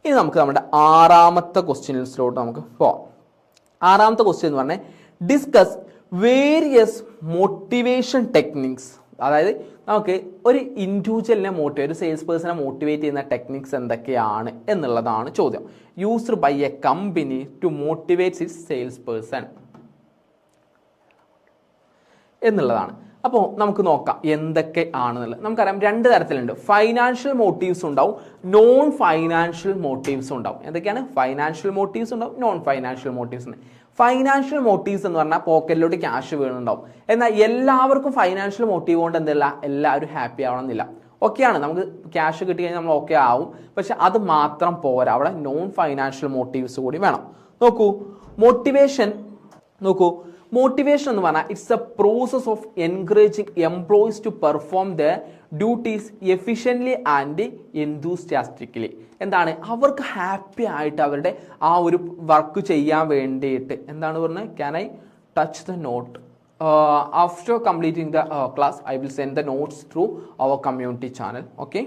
ഇനി നമുക്ക് നമ്മുടെ ആറാമത്തെ ക്വസ്റ്റ്യൻസിലോട്ട് നമുക്ക് പോവാം. ആറാമത്തെ ക്വസ്റ്റ്യൻ എന്ന് പറഞ്ഞാൽ ഡിസ്കസ് വേരിയസ് മോട്ടിവേഷൻ ടെക്നിക്സ്. അതായത് നമുക്ക് ഒരു ഇൻഡിവിജ്വലിനെ ഒരു സെയിൽസ് പേഴ്സണെ മോട്ടിവേറ്റ് ചെയ്യുന്ന ടെക്നിക്സ് എന്തൊക്കെയാണ് എന്നുള്ളതാണ് ചോദ്യം. Used by a company to motivate its sales person എന്നുള്ളതാണ്. അപ്പോൾ നമുക്ക് നോക്കാം എന്തൊക്കെ ആണെന്നുള്ളത്. നമുക്കറിയാം രണ്ട് തരത്തിലുണ്ട്. ഫൈനാൻഷ്യൽ മോട്ടീവ്സ് ഉണ്ടാവും, നോൺ ഫൈനാൻഷ്യൽ മോട്ടീവ്സ് ഉണ്ടാവും. എന്തൊക്കെയാണ്? ഫൈനാൻഷ്യൽ മോട്ടീവ്സ് ഉണ്ടാവും, നോൺ ഫൈനാൻഷ്യൽ മോട്ടീവ്സ് ഉണ്ട്. ഫൈനാൻഷ്യൽ മോട്ടീവ്സ് എന്ന് പറഞ്ഞാൽ പോക്കറ്റിലോട്ട് ക്യാഷ് വീണുണ്ടാവും. എന്നാൽ എല്ലാവർക്കും ഫൈനാൻഷ്യൽ മോട്ടീവ് കൊണ്ട് എന്തല്ല എല്ലാവരും ഹാപ്പി ആവണമെന്നില്ല. ഓക്കെയാണ്, നമുക്ക് ക്യാഷ് കിട്ടി കഴിഞ്ഞാൽ നമ്മൾ ഓക്കെ ആവും. പക്ഷെ അത് മാത്രം പോരാ, അവിടെ നോൺ ഫൈനാൻഷ്യൽ മോട്ടീവ്സ് കൂടി വേണം. നോക്കൂ, മോട്ടിവേഷൻ എന്ന് പറഞ്ഞാൽ it's a process of encouraging employees to perform the duties efficiently and enthusiastically. എന്താണ്? അവർക്ക് ഹാപ്പി ആയിട്ട് അവരുടെ ആ ഒരു വർക്ക് ചെയ്യാൻ വേണ്ടിയിട്ട് എന്താണ് പറഞ്ഞത്? Can I touch the note after completing the class I will send the notes through our community channel. Okay,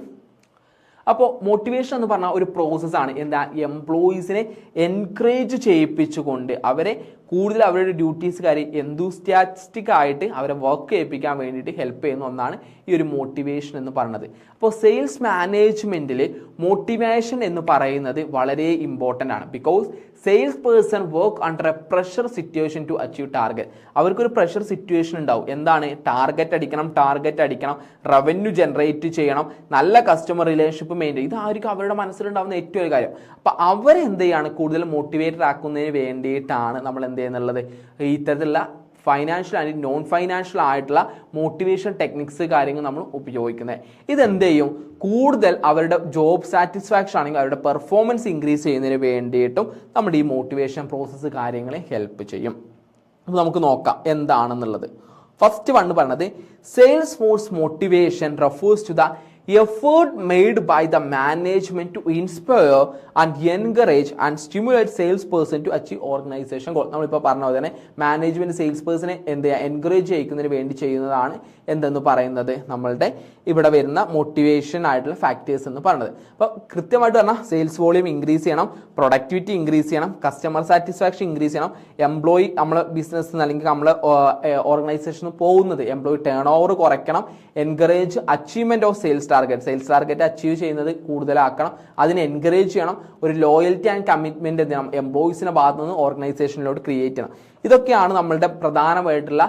അപ്പോൾ മോട്ടിവേഷൻ എന്ന് പറഞ്ഞാൽ ഒരു പ്രോസസ്സാണ്. എന്താ? എംപ്ലോയീസിനെ എൻകറേജ് ചെയ്യിപ്പിച്ചുകൊണ്ട് അവരെ കൂടുതൽ അവരുടെ ഡ്യൂട്ടീസ് കാര്യം എന്തൂസിയാസ്റ്റിക് ആയിട്ട് അവരെ വർക്ക് ചെയ്യിപ്പിക്കാൻ വേണ്ടിയിട്ട് ഹെൽപ്പ് ചെയ്യുന്ന ഒന്നാണ് ഈ ഒരു മോട്ടിവേഷൻ എന്ന് പറയുന്നത്. അപ്പോൾ സെയിൽസ് മാനേജ്മെൻറ്റിൽ മോട്ടിവേഷൻ എന്ന് പറയുന്നത് വളരെ ഇമ്പോർട്ടൻ്റ് ആണ്. Because sales person work under a pressure situation to achieve target. അവർക്കൊരു പ്രഷർ സിറ്റുവേഷൻ ഉണ്ടാവും. എന്താണ്? ടാർഗറ്റ് അടിക്കണം, റവന്യൂ ജനറേറ്റ് ചെയ്യണം, നല്ല കസ്റ്റമർ റിലേഷൻഷിപ്പ് മെയിൻറ്റെയിൻ. ഇതായിരിക്കും അവരുടെ മനസ്സിലുണ്ടാകുന്ന ഏറ്റവും ഒരു കാര്യം. അപ്പോൾ അവരെന്ത് ചെയ്യാണ്? കൂടുതൽ മോട്ടിവേറ്റഡ് ആക്കുന്നതിന് വേണ്ടിയിട്ടാണ് നമ്മൾ എന്ത് ചെയ്യുന്നുള്ളത്? ഇത്തരത്തിലുള്ള ഫൈനാൻഷ്യൽ ആൻഡ് നോൺ ഫൈനാൻഷ്യൽ ആയിട്ടുള്ള മോട്ടിവേഷൻ ടെക്നിക്സ് കാര്യങ്ങൾ നമ്മൾ ഉപയോഗിക്കുന്നത്. ഇതെന്ത് ചെയ്യും? കൂടുതൽ അവരുടെ ജോബ് സാറ്റിസ്ഫാക്ഷൻ ആണെങ്കിൽ അവരുടെ പെർഫോമൻസ് ഇൻക്രീസ് ചെയ്യുന്നതിന് വേണ്ടിയിട്ടും നമ്മുടെ ഈ മോട്ടിവേഷൻ പ്രോസസ്സ് കാര്യങ്ങളെ ഹെൽപ്പ് ചെയ്യും. അപ്പോൾ നമുക്ക് നോക്കാം എന്താണെന്നുള്ളത്. ഫസ്റ്റ് വൺ പറഞ്ഞത് sales force motivation refers to the effort made by the management to inspire and encourage and stimulate salesperson to achieve organization goal. നമ്മളിപ്പോൾ പറഞ്ഞ പോലെ തന്നെ മാനേജ്മെന്റ് സെയിൽസ് പേഴ്സണെ എന്ത് ചെയ്യുക? എൻകറേജ് ചെയ്യിക്കുന്നതിന് വേണ്ടി ചെയ്യുന്നതാണ് എന്തെന്ന് പറയുന്നത് നമ്മളുടെ ഇവിടെ വരുന്ന മോട്ടിവേഷൻ ആയിട്ടുള്ള ഫാക്ടേഴ്സ് എന്ന് പറയുന്നത്. അപ്പോൾ കൃത്യമായിട്ട് പറഞ്ഞാൽ സെയിൽസ് വോളിയം ഇൻക്രീസ് ചെയ്യണം, പ്രൊഡക്ടിവിറ്റി ഇൻക്രീസ് ചെയ്യണം, കസ്റ്റമർ സാറ്റിസ്ഫാക്ഷൻ ഇൻക്രീസ് ചെയ്യണം, എംപ്ലോയി നമ്മൾ ബിസിനസ് അല്ലെങ്കിൽ നമ്മൾ ഓർഗനൈസേഷന് പോകുന്നത് എംപ്ലോയി ടേൺ ഓവർ കുറയ്ക്കണം, encourage achievement of sales target achieve ചെയ്യുന്നത് കൂടുതലാക്കണം, അതിനെ എൻകറേജ് ചെയ്യണം, ഒരു ലോയൽറ്റി ആൻഡ് കമ്മിറ്റ്മെന്റ് എന്ത് ചെയ്യണം? എംപ്ലോയീസിന്റെ ഭാഗത്തു നിന്ന് ഓർഗനൈസേഷനിലോട്ട് ക്രിയേറ്റ് ചെയ്യണം. ഇതൊക്കെയാണ് നമ്മളുടെ പ്രധാനമായിട്ടുള്ള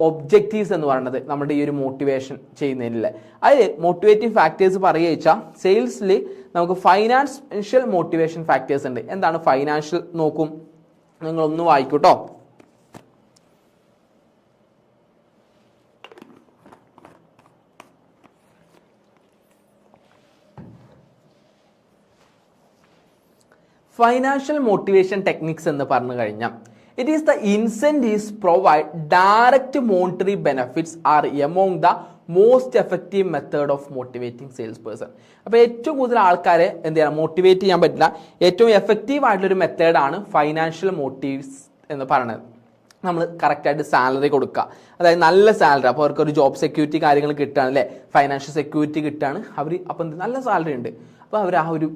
ഒബ്ജക്റ്റീവ്സ് എന്ന് പറയുന്നത് നമ്മുടെ ഈ ഒരു മോട്ടിവേഷൻ ചെയ്യുന്നതിൽ. അതിൽ മോട്ടിവേറ്റിംഗ് ഫാക്ടേഴ്സ് പറയുക വെച്ചാൽ സെയിൽസിൽ നമുക്ക് ഫൈനാൻഷ്യൽ മോട്ടിവേഷൻ ഫാക്ടേഴ്സ് ഉണ്ട്. എന്താണ് ഫൈനാൻഷ്യൽ? നോക്കും, നിങ്ങളൊന്ന് വായിക്കൂട്ടോ. ഫൈനാൻഷ്യൽ മോട്ടിവേഷൻ ടെക്നിക്സ് എന്ന് പറഞ്ഞു കഴിഞ്ഞാൽ it is the incentives provide direct monetary benefits R among the most effective method of motivating sales person. അപ്പോൾ ഏറ്റവും കൂടുതൽ ആൾക്കാരെ എന്ത് ചെയ്യണം? മോട്ടിവേറ്റ് ചെയ്യാൻ പറ്റില്ല. ഏറ്റവും എഫക്റ്റീവ് ആയിട്ടുള്ളൊരു മെത്തേഡാണ് ഫൈനാൻഷ്യൽ മോട്ടീവ്സ് എന്ന് പറയുന്നത്. നമ്മൾ കറക്റ്റായിട്ട് സാലറി കൊടുക്കുക, അതായത് നല്ല സാലറി. അപ്പോൾ അവർക്കൊരു ജോബ് സെക്യൂരിറ്റി കാര്യങ്ങൾ കിട്ടുകയാണ് അല്ലേ? ഫൈനാൻഷ്യൽ സെക്യൂരിറ്റി കിട്ടുകയാണ് അവർ. അപ്പോൾ നല്ല സാലറി ഉണ്ട്, അപ്പോൾ അവർ ആ ഒരു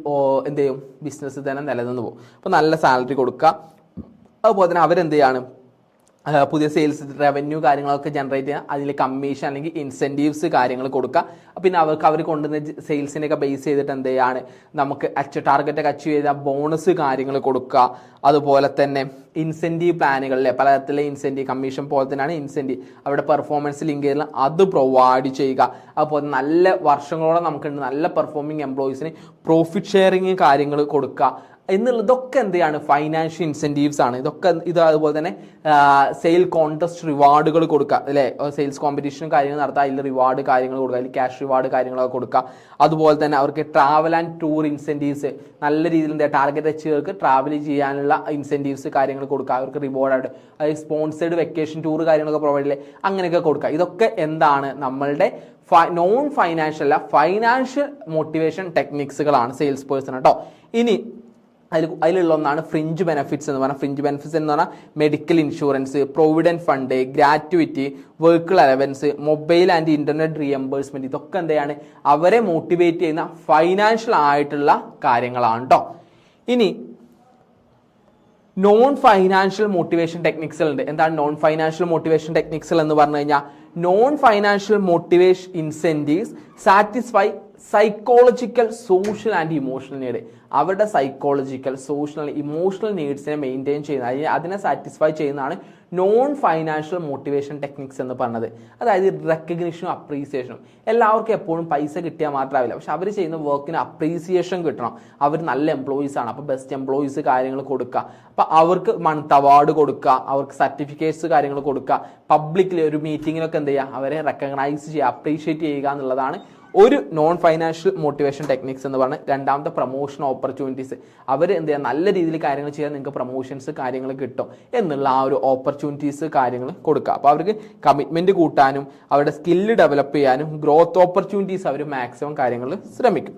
എന്ത് ചെയ്യും? ബിസിനസ് തന്നെ നിലനിന്ന് പോകും. അപ്പോൾ നല്ല സാലറി കൊടുക്കുക. അതുപോലെ തന്നെ അവരെന്ത് ചെയ്യാണ്? പുതിയ സെയിൽസ് റവന്യൂ കാര്യങ്ങളൊക്കെ ജനറേറ്റ് ചെയ്യുക, അതിൽ കമ്മീഷൻ അല്ലെങ്കിൽ ഇൻസെൻറ്റീവ്സ് കാര്യങ്ങൾ കൊടുക്കുക. പിന്നെ അവർ കൊണ്ടുവന്ന സെയിൽസിനെയൊക്കെ ബേസ് ചെയ്തിട്ട് എന്ത് ചെയ്യാണ്? നമുക്ക് ടാർഗറ്റൊക്കെ അച്ചീവ് ചെയ്ത ബോണസ് കാര്യങ്ങൾ കൊടുക്കുക. അതുപോലെ തന്നെ ഇൻസെൻറ്റീവ് പ്ലാനുകളിലെ പലതരത്തിലെ ഇൻസെൻറ്റീവ്, കമ്മീഷൻ പോലെ തന്നെയാണ് ഇൻസെൻറ്റീവ്, അവരുടെ പെർഫോമൻസ് ലിങ്ക് ചെയ്ത് അത് പ്രൊവൈഡ് ചെയ്യുക. അതുപോലെ നല്ല വർഷങ്ങളോളം നമുക്കുണ്ട് നല്ല പെർഫോമിങ് എംപ്ലോയീസിന് പ്രോഫിറ്റ് ഷെയറിങ് കാര്യങ്ങൾ കൊടുക്കുക എന്നുള്ളതൊക്കെ എന്ത് ചെയ്യാണ്? ഫൈനാൻഷ്യൽ ഇൻസെൻറ്റീവ്സ് ആണ്. ഇത് അതുപോലെ തന്നെ സെയിൽ കോൺടെസ്റ്റ് റിവാർഡുകൾ കൊടുക്കുക അല്ലേ? സെയിൽസ് കോമ്പറ്റീഷൻ കാര്യങ്ങൾ നടത്തുക, അതിൽ റിവാർഡ് കാര്യങ്ങൾ കൊടുക്കുക, അതിൽ ക്യാഷ് റിവാർഡ് കാര്യങ്ങളൊക്കെ കൊടുക്കുക. അതുപോലെ തന്നെ അവർക്ക് ട്രാവൽ ആൻഡ് ടൂർ ഇൻസെൻറ്റീവ്സ്, നല്ല രീതിയിൽ എന്താ ടാർഗറ്റ് അച്ചീവർക്ക് ട്രാവൽ ചെയ്യാനുള്ള ഇൻസെൻറ്റീവ്സ് കാര്യങ്ങൾ കൊടുക്കുക, അവർക്ക് റിവാർഡായിട്ട്. അതായത് സ്പോൺസേഡ് വെക്കേഷൻ ടൂർ കാര്യങ്ങളൊക്കെ പ്രൊവൈഡ് ചെയ്യില്ലേ, അങ്ങനെയൊക്കെ കൊടുക്കുക. ഇതൊക്കെ എന്താണ്? നമ്മളുടെ നോൺ ഫൈനാൻഷ്യൽ അല്ല, ഫൈനാൻഷ്യൽ മോട്ടിവേഷൻ ടെക്നിക്സുകളാണ് സെയിൽസ് പേഴ്സൺ കേട്ടോ. ഇനി അതിലുള്ള ഒന്നാണ് ഫ്രിഞ്ച് ബെനിഫിറ്റ്സ് എന്ന് പറഞ്ഞാൽ. ഫ്രിഞ്ച് ബെനിഫിറ്റ്സ് എന്ന് പറഞ്ഞാൽ medical insurance, provident fund, gratuity, vehicle allowance, mobile and internet reimbursement. ഇതൊക്കെ എന്താണ്? അവരെ മോട്ടിവേറ്റ് ചെയ്യുന്ന ഫൈനാൻഷ്യൽ ആയിട്ടുള്ള കാര്യങ്ങളാണ് കേട്ടോ. ഇനി നോൺ ഫൈനാൻഷ്യൽ മോട്ടിവേഷൻ ടെക്നിക്സുകൾ ഉണ്ട്. എന്താണ് നോൺ ഫൈനാൻഷ്യൽ മോട്ടിവേഷൻ ടെക്നിക്സുകൾ എന്ന് പറഞ്ഞു കഴിഞ്ഞാൽ, non financial motivation incentives satisfy psychological, social and emotional need. അവരുടെ സൈക്കോളജിക്കൽ, സോഷ്യൽ, ഇമോഷണൽ നീഡ്സിനെ മെയിൻറ്റെയിൻ ചെയ്യുന്ന, അതിനെ സാറ്റിസ്ഫൈ ചെയ്യുന്നതാണ് നോൺ ഫൈനാൻഷ്യൽ മോട്ടിവേഷൻ ടെക്നിക്സ് എന്ന് പറഞ്ഞത്. അതായത് റെക്കഗ്നിഷനും അപ്രീസിയേഷനും. എല്ലാവർക്കും എപ്പോഴും പൈസ കിട്ടിയാൽ മാത്രമാവില്ല, പക്ഷെ അവർ ചെയ്യുന്ന വർക്കിന് അപ്രീസിയേഷൻ കിട്ടണം. അവർ നല്ല എംപ്ലോയീസ് ആണ്, അപ്പോൾ ബെസ്റ്റ് എംപ്ലോയീസ് കാര്യങ്ങൾ കൊടുക്കുക, അപ്പോൾ അവർക്ക് മന്ത് അവാർഡ് കൊടുക്കുക, അവർക്ക് സർട്ടിഫിക്കറ്റ്സ് കാര്യങ്ങൾ കൊടുക്കുക, പബ്ലിക്കിൽ ഒരു മീറ്റിങ്ങിലൊക്കെ എന്ത് ചെയ്യുക, അവരെ റെക്കഗ്നൈസ് ചെയ്യുക, അപ്രീഷിയേറ്റ് ചെയ്യുക എന്നുള്ളതാണ് ഒരു നോൺ ഫൈനാൻഷ്യൽ മോട്ടിവേഷൻ ടെക്നിക്സ് എന്ന് പറഞ്ഞാൽ. രണ്ടാമത്തെ പ്രൊമോഷൻ ഓപ്പർച്യൂണിറ്റീസ്. അവർ എന്ത് ചെയ്യുക, നല്ല രീതിയിൽ കാര്യങ്ങൾ ചെയ്യാൻ നിങ്ങൾക്ക് പ്രൊമോഷൻസ് കാര്യങ്ങൾ കിട്ടും എന്നുള്ള ആ ഒരു ഓപ്പർച്യൂണിറ്റീസ് കാര്യങ്ങൾ കൊടുക്കുക. അപ്പോൾ അവർക്ക് കമ്മിറ്റ്മെന്റ് കൂട്ടാനും അവരുടെ സ്കില്ല് ഡെവലപ്പ് ചെയ്യാനും ഗ്രോത്ത് ഓപ്പർച്യൂണിറ്റീസ് അവർ മാക്സിമം കാര്യങ്ങൾ ശ്രമിക്കും.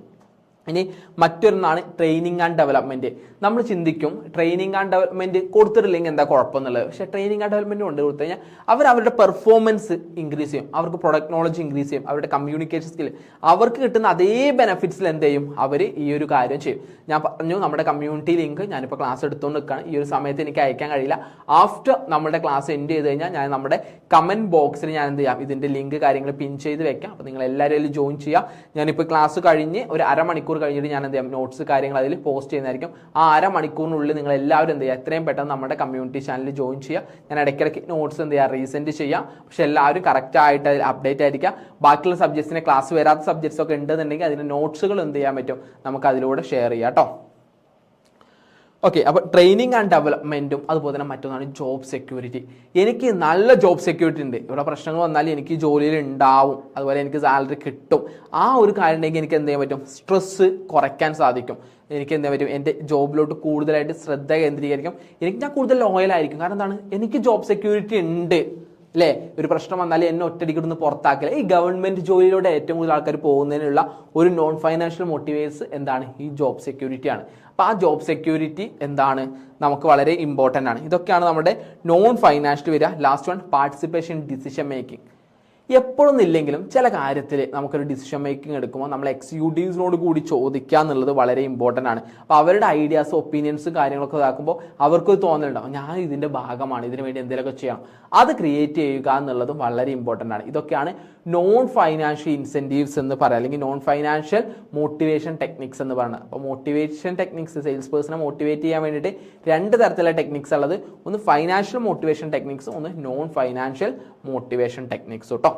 ഇനി മറ്റൊന്നാണ് ട്രെയിനിങ് ആൻഡ് ഡെവലപ്മെന്റ്. നമ്മൾ ചിന്തിക്കും ട്രെയിനിങ് ആൻഡ് ഡെവലപ്മെന്റ് കൊടുത്തിട്ടില്ലെങ്കിൽ എന്താ കുഴപ്പമെന്നുള്ളത്. പക്ഷേ ട്രെയിനിങ് ആൻഡ് ഡെവലപ്മെന്റ് കൊണ്ട് കൊടുത്തു കഴിഞ്ഞാൽ അവരുടെ പെർഫോമൻസ് ഇൻക്രീസ് ചെയ്യും, അവർക്ക് പ്രൊഡക്റ്റ് നോളജ് ഇൻക്രീസ് ചെയ്യും, അവരുടെ കമ്മ്യൂണിക്കേഷൻ സ്കിൽ, അവർക്ക് കിട്ടുന്ന അതേ ബെനിഫിറ്റ്സിൽ എന്ത് ചെയ്യും, അവർ ഈ ഒരു കാര്യം ചെയ്യും. ഞാൻ പറഞ്ഞു നമ്മുടെ കമ്മ്യൂണിറ്റി ലിങ്ക് ഞാനിപ്പോൾ ക്ലാസ് എടുത്തുകൊണ്ട് നിൽക്കുകയാണ്. ഈ ഒരു സമയത്ത് എനിക്ക് അയക്കാൻ കഴിയില്ല. ആഫ്റ്റർ നമ്മുടെ ക്ലാസ് എൻഡ് ചെയ്ത് കഴിഞ്ഞാൽ ഞാൻ നമ്മുടെ കമന്റ് ബോക്സിൽ ഞാൻ എന്ത് ചെയ്യാം, ഇതിന്റെ ലിങ്ക് കാര്യങ്ങൾ പിൻ ചെയ്ത് വെക്കാം. അപ്പോൾ നിങ്ങൾ എല്ലാവരും ജോയിൻ ചെയ്യാം. ഞാനിപ്പോൾ ക്ലാസ് കഴിഞ്ഞ് ഒരു അരമണിക്കൂർ കഴിഞ്ഞിട്ട് ഞാൻ എന്ത് ചെയ്യാം, നോട്ട്സ് കാര്യങ്ങൾ അതിൽ പോസ്റ്റ് ചെയ്യുന്നതായിരിക്കും. ആ അരമണിക്കൂറിനുള്ളിൽ നിങ്ങൾ എല്ലാവരും എന്ത് ചെയ്യുക, എത്രയും പെട്ടെന്ന് നമ്മുടെ കമ്മ്യൂണിറ്റി ചാനലിൽ ജോയിൻ ചെയ്യുക. ഞാൻ ഇടയ്ക്കിടയ്ക്ക് നോട്ട്സ് എന്ത് ചെയ്യുക, റീസെൻഡ് ചെയ്യാം. പക്ഷെ എല്ലാവരും കറക്റ്റ് ആയിട്ട് അതിൽ അപ്ഡേറ്റ് ആയിരിക്കുക. ബാക്കിയുള്ള സബ്ജക്ട്സിനെ, ക്ലാസ് വരാത്ത സബ്ജക്ട്സ് ഒക്കെ ഉണ്ടെന്നുണ്ടെങ്കിൽ അതിൻ്റെ നോട്ട്സുകൾ എന്ത് ചെയ്യാൻ പറ്റും, നമുക്ക് അതിലൂടെ ഷെയർ ചെയ്യാം കേട്ടോ. ഓക്കെ, അപ്പോൾ ട്രെയിനിങ് ആൻഡ് ഡെവലപ്മെന്റും അതുപോലെ തന്നെ മറ്റൊന്നാണ് ജോബ് സെക്യൂരിറ്റി. എനിക്ക് നല്ല ജോബ് സെക്യൂരിറ്റി ഉണ്ട്, ഇവിടെ പ്രശ്നങ്ങൾ വന്നാൽ എനിക്ക് ജോലിയിൽ ഉണ്ടാവും, അതുപോലെ എനിക്ക് സാലറി കിട്ടും. ആ ഒരു കാര്യം ഉണ്ടെങ്കിൽ എനിക്ക് എന്ത് ചെയ്യാൻ പറ്റും, സ്ട്രെസ്സ് കുറയ്ക്കാൻ സാധിക്കും. എനിക്ക് എന്താ പറ്റും, എൻ്റെ ജോബിലോട്ട് കൂടുതലായിട്ട് ശ്രദ്ധ കേന്ദ്രീകരിക്കും. ഞാൻ കൂടുതൽ ലോയലായിരിക്കും. കാരണം എന്താണ്, എനിക്ക് ജോബ് സെക്യൂരിറ്റി ഉണ്ട് അല്ലേ. ഒരു പ്രശ്നം വന്നാൽ എന്നെ ഒറ്റയടിക്കൊന്ന് പുറത്താക്കില്ല. ഈ ഗവൺമെന്റ് ജോലിയിലൂടെ ഏറ്റവും കൂടുതൽ ആൾക്കാർ പോകുന്നതിനുള്ള ഒരു നോൺ ഫൈനാൻഷ്യൽ മോട്ടിവേറ്റ്സ് എന്താണ്, ഈ ജോബ് സെക്യൂരിറ്റി ആണ്. അപ്പോൾ ആ ജോബ് സെക്യൂരിറ്റി എന്താണ്, നമുക്ക് വളരെ ഇമ്പോർട്ടൻ്റ് ആണ്. ഇതൊക്കെയാണ് നമ്മുടെ നോൺ ഫൈനാൻഷ്യൽ വരിക. Last one, participation decision making. എപ്പോഴൊന്നും ഇല്ലെങ്കിലും ചില കാര്യത്തിൽ നമുക്കൊരു ഡിസിഷൻ മേക്കിംഗ് എടുക്കുമ്പോൾ നമ്മൾ എക്സിക്യൂട്ടീവ്സിനോട് കൂടി ചോദിക്കുക എന്നുള്ളത് വളരെ ഇമ്പോർട്ടൻ്റ് ആണ്. അപ്പോൾ അവരുടെ ഐഡിയാസ്, ഒപ്പീനിയൻസും കാര്യങ്ങളൊക്കെ ഇതാക്കുമ്പോൾ അവർക്കൊരു തോന്നലുണ്ടാവും, ഞാൻ ഇതിൻ്റെ ഭാഗമാണ്, ഇതിനു വേണ്ടി എന്തെങ്കിലുമൊക്കെ ചെയ്യണം. അത് ക്രിയേറ്റ് ചെയ്യുക എന്നുള്ളതും വളരെ ഇമ്പോർട്ടൻ്റ് ആണ്. ഇതൊക്കെയാണ് നോൺ ഫൈനാൻഷ്യൽ ഇൻസെൻറ്റീവ്സ് എന്ന് പറയാം, അല്ലെങ്കിൽ നോൺ ഫൈനാൻഷ്യൽ മോട്ടിവേഷൻ ടെക്നിക്സ് എന്ന് പറയുന്നത്. അപ്പോൾ മോട്ടിവേഷൻ ടെക്നിക്സ്, സെയിൽസ് പേഴ്സണെ മോട്ടിവേറ്റ് ചെയ്യാൻ വേണ്ടിയിട്ട് രണ്ട് തരത്തിലുള്ള ടെക്നിക്സ് ഉള്ളത്. ഒന്ന് ഫൈനാൻഷ്യൽ മോട്ടിവേഷൻ ടെക്നിക്സ്, ഒന്ന് നോൺ ഫൈനാൻഷ്യൽ മോട്ടിവേഷൻ ടെക്നിക്സ് കേട്ടോ.